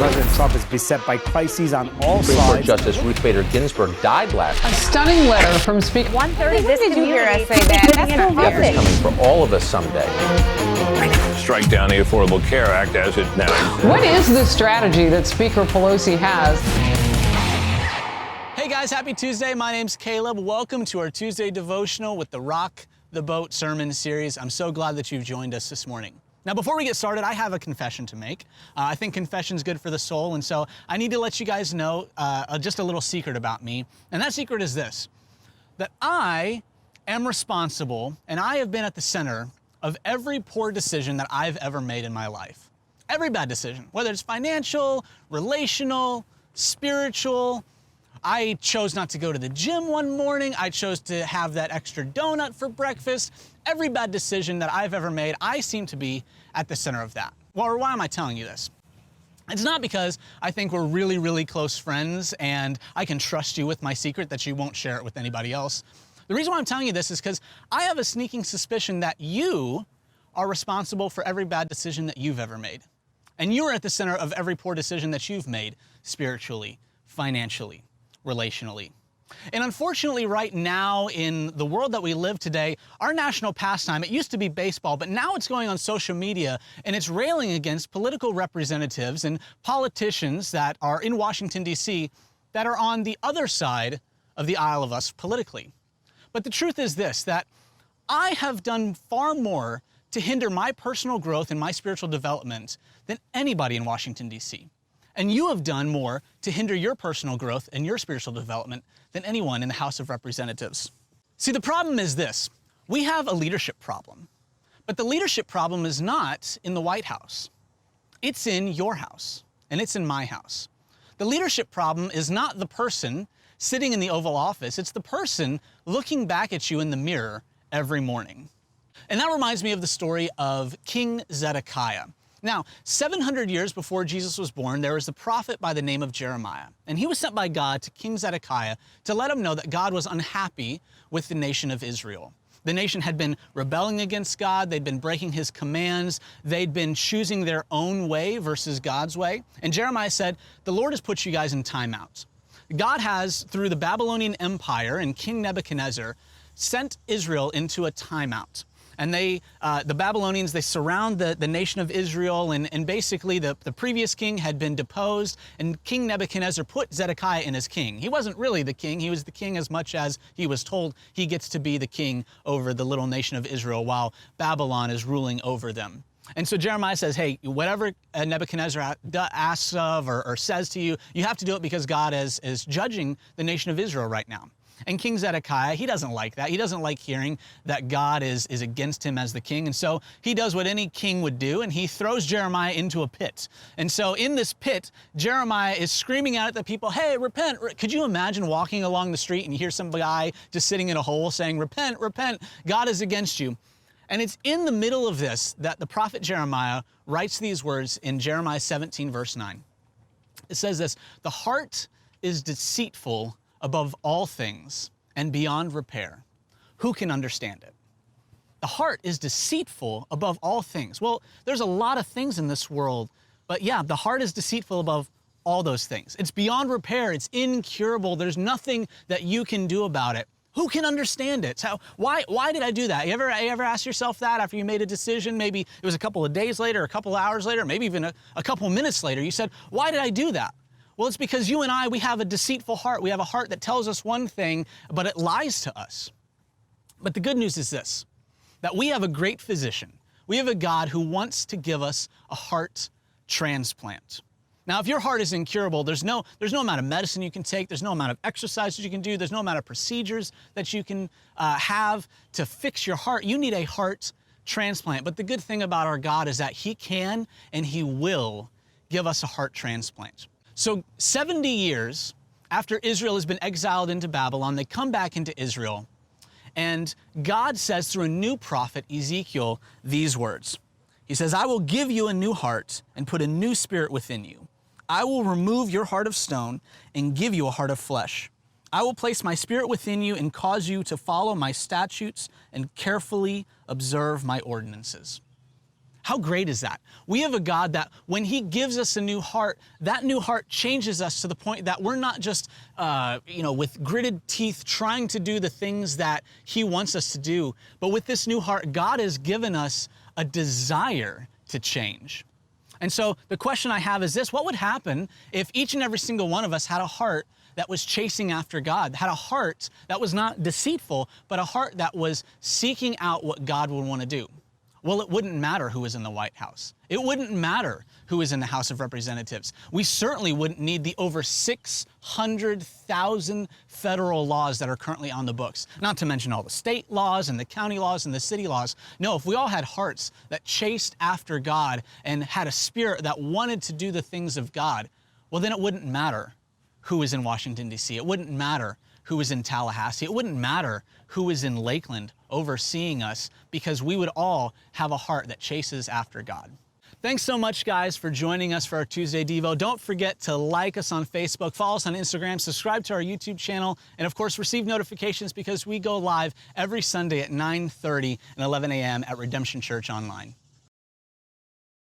President Trump is beset by crises on all Supreme Court sides. Justice Ruth Bader Ginsburg died last A stunning letter from Speaker. 1:30 Did you hear us say that? That's so Death is coming for all of us someday. Strike down the Affordable Care Act as it now exists. What is the strategy that Speaker Pelosi has? Hey guys, happy Tuesday. My name's Caleb. Welcome to our Tuesday Devotional with the Rock the Boat sermon series. I'm so glad that you've joined us this morning. Now, before we get started, I have a confession to make. I think confession's good for the soul, and so I need to let you guys know just a little secret about me. And that secret is this, that I am responsible, and I have been at the center of every poor decision that I've ever made in my life. Every bad decision, whether it's financial, relational, spiritual. I chose not to go to the gym one morning. I chose to have that extra donut for breakfast. Every bad decision that I've ever made, I seem to be at the center of that. Well, why am I telling you this? It's not because I think we're really, really close friends and I can trust you with my secret that you won't share it with anybody else. The reason why I'm telling you this is because I have a sneaking suspicion that you are responsible for every bad decision that you've ever made. And you are at the center of every poor decision that you've made spiritually, financially, relationally. And unfortunately, right now in the world that we live today, our national pastime, it used to be baseball, but now it's going on social media and it's railing against political representatives and politicians that are in Washington, D.C. that are on the other side of the aisle of us politically. But the truth is this, that I have done far more to hinder my personal growth and my spiritual development than anybody in Washington, D.C. And you have done more to hinder your personal growth and your spiritual development than anyone in the House of Representatives. See, the problem is this. We have a leadership problem. But the leadership problem is not in the White House. It's in your house, and it's in my house. The leadership problem is not the person sitting in the Oval Office. It's the person looking back at you in the mirror every morning. And that reminds me of the story of King Zedekiah. Now, 700 years before Jesus was born, there was a prophet by the name of Jeremiah. And he was sent by God to King Zedekiah to let him know that God was unhappy with the nation of Israel. The nation had been rebelling against God. They'd been breaking his commands. They'd been choosing their own way versus God's way. And Jeremiah said, the Lord has put you guys in timeout. God has, through the Babylonian Empire and King Nebuchadnezzar, sent Israel into a timeout. And the Babylonians, they surround the nation of Israel, and basically the previous king had been deposed, and King Nebuchadnezzar put Zedekiah in as king. He wasn't really the king. He was the king as much as he was told he gets to be the king over the little nation of Israel while Babylon is ruling over them. And so Jeremiah says, hey, whatever Nebuchadnezzar asks of or says to you, you have to do it because God is judging the nation of Israel right now. And King Zedekiah, he doesn't like that. He doesn't like hearing that God is against him as the king. And so he does what any king would do, and he throws Jeremiah into a pit. And so in this pit, Jeremiah is screaming out at the people, hey, repent. Could you imagine walking along the street and you hear some guy just sitting in a hole saying, repent, repent, God is against you. And it's in the middle of this that the prophet Jeremiah writes these words in Jeremiah 17, verse 9. It says this, the heart is deceitful above all things and beyond repair. Who can understand it? The heart is deceitful above all things. Well, there's a lot of things in this world, but yeah, the heart is deceitful above all those things. It's beyond repair. It's incurable. There's nothing that you can do about it. Who can understand it? So why did I do that? You ever ask yourself that after you made a decision? Maybe it was a couple of days later, a couple of hours later, maybe even a couple of minutes later. You said, why did I do that? Well, it's because you and I, we have a deceitful heart. We have a heart that tells us one thing, but it lies to us. But the good news is this, that we have a great physician. We have a God who wants to give us a heart transplant. Now, if your heart is incurable, there's no amount of medicine you can take. There's no amount of exercises you can do. There's no amount of procedures that you can have to fix your heart. You need a heart transplant. But the good thing about our God is that he can and he will give us a heart transplant. So 70 years after Israel has been exiled into Babylon, they come back into Israel. And God says through a new prophet, Ezekiel, these words. He says, I will give you a new heart and put a new spirit within you. I will remove your heart of stone and give you a heart of flesh. I will place my spirit within you and cause you to follow my statutes and carefully observe my ordinances. How great is that? We have a God that when he gives us a new heart, that new heart changes us to the point that we're not just, with gritted teeth trying to do the things that he wants us to do, but with this new heart, God has given us a desire to change. And so the question I have is this: what would happen if each and every single one of us had a heart that was chasing after God, had a heart that was not deceitful, but a heart that was seeking out what God would want to do? Well, it wouldn't matter who was in the White House. It wouldn't matter who was in the House of Representatives. We certainly wouldn't need the over 600,000 federal laws that are currently on the books, not to mention all the state laws and the county laws and the city laws. No, if we all had hearts that chased after God and had a spirit that wanted to do the things of God, well, then it wouldn't matter who was in Washington, D.C. It wouldn't matter who was in Tallahassee. It wouldn't matter who was in Lakeland overseeing us, because we would all have a heart that chases after God. Thanks so much, guys, for joining us for our Tuesday Devo. Don't forget to like us on Facebook, follow us on Instagram, subscribe to our YouTube channel, and of course, receive notifications because we go live every Sunday at 9:30 and 11 a.m. at Redemption Church Online.